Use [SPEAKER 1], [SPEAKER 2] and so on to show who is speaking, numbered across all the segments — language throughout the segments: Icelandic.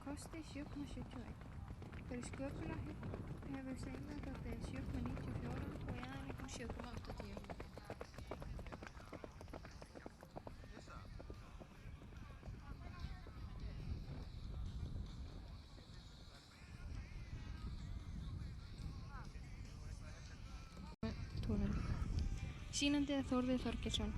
[SPEAKER 1] kosti 7,71. Fyrir sköpula hefur Seigladóttir 7,94 og Jaðringur 7,80. Sýnandi er Þórður Þorgeirsson.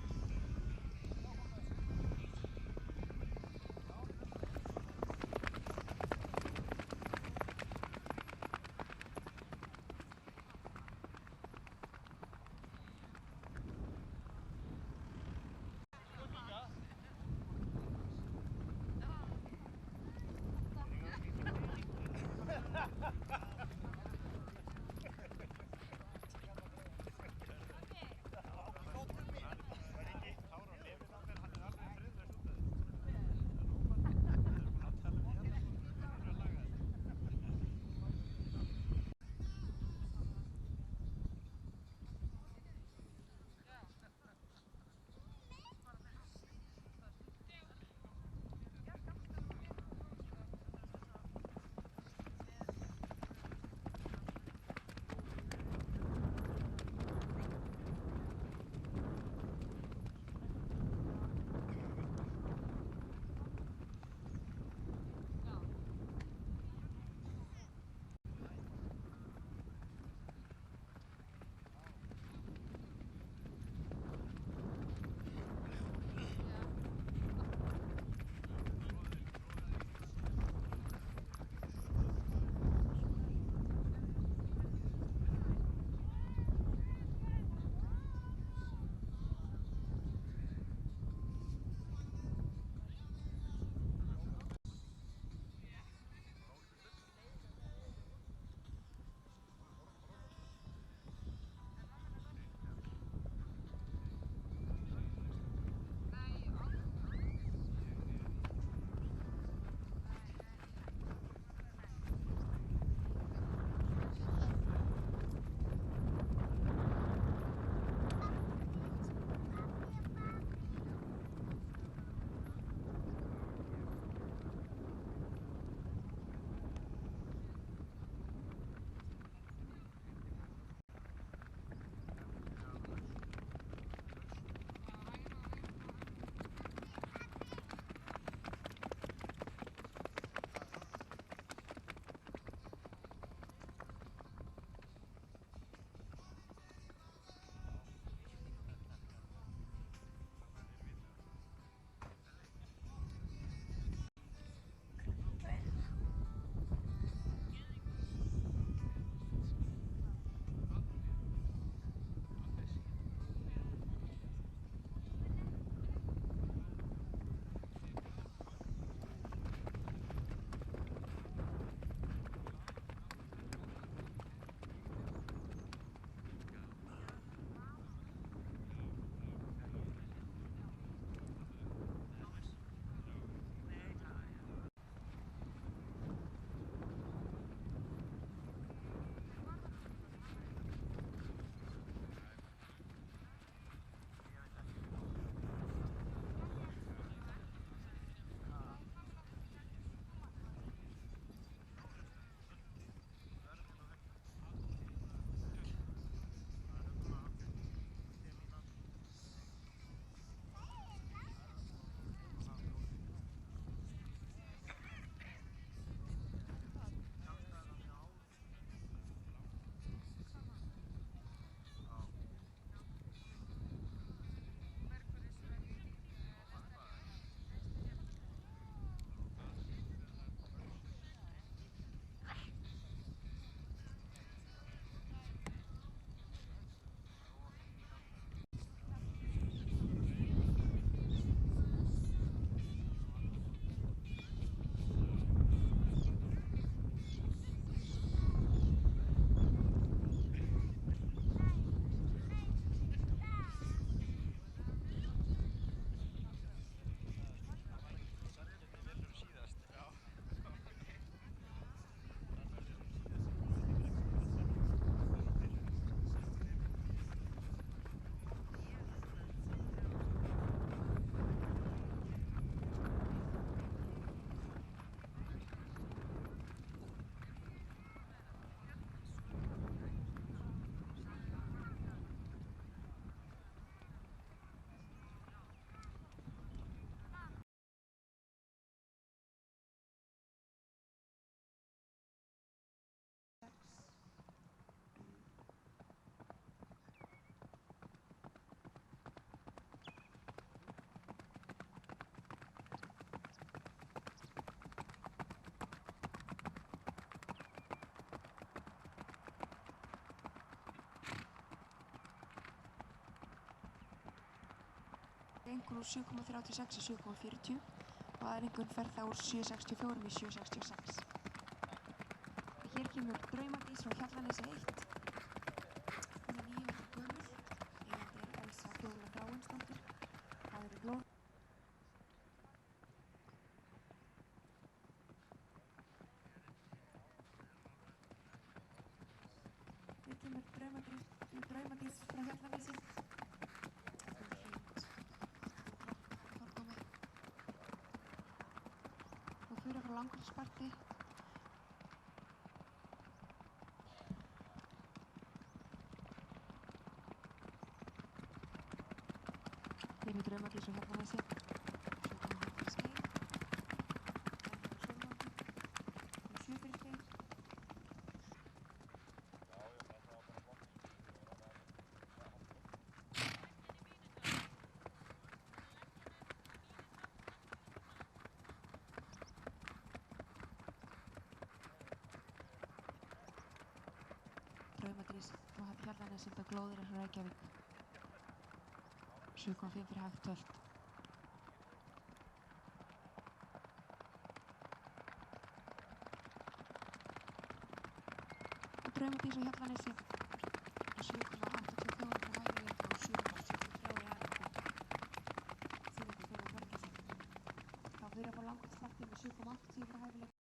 [SPEAKER 2] fór úr 7,36 í 7,40 og aðeinkunn fer þá úr 7,64 í 7,66. Hér kemur Draumadís frá Hjallanesi 1. Hún er 9 ára gömul, eigandi er Elsa Fjóla Þráinsdóttir, faðir er Blóð. Hér kemur Draumadís frá Hjallanesi. Og fyrir frá Langholtsparti. Hér er Draumadís frá Hjallanesi. Svo komum við til Skeið. Það er Sólvangi. 7 fyrir Skeið. Draumadís frá Hjallanesi til Glóðir frá Reykjavík. 7,5 fyrir hægt 12. Og Draumadís frá Hjallanesi 7,84 fyrir hægri leik og 7,73 í aðeinkunn. Sýnandi fyrir Þorgilsson. Þá fyrir frá Langholtsparti með 7,80 fyrir hægri leik.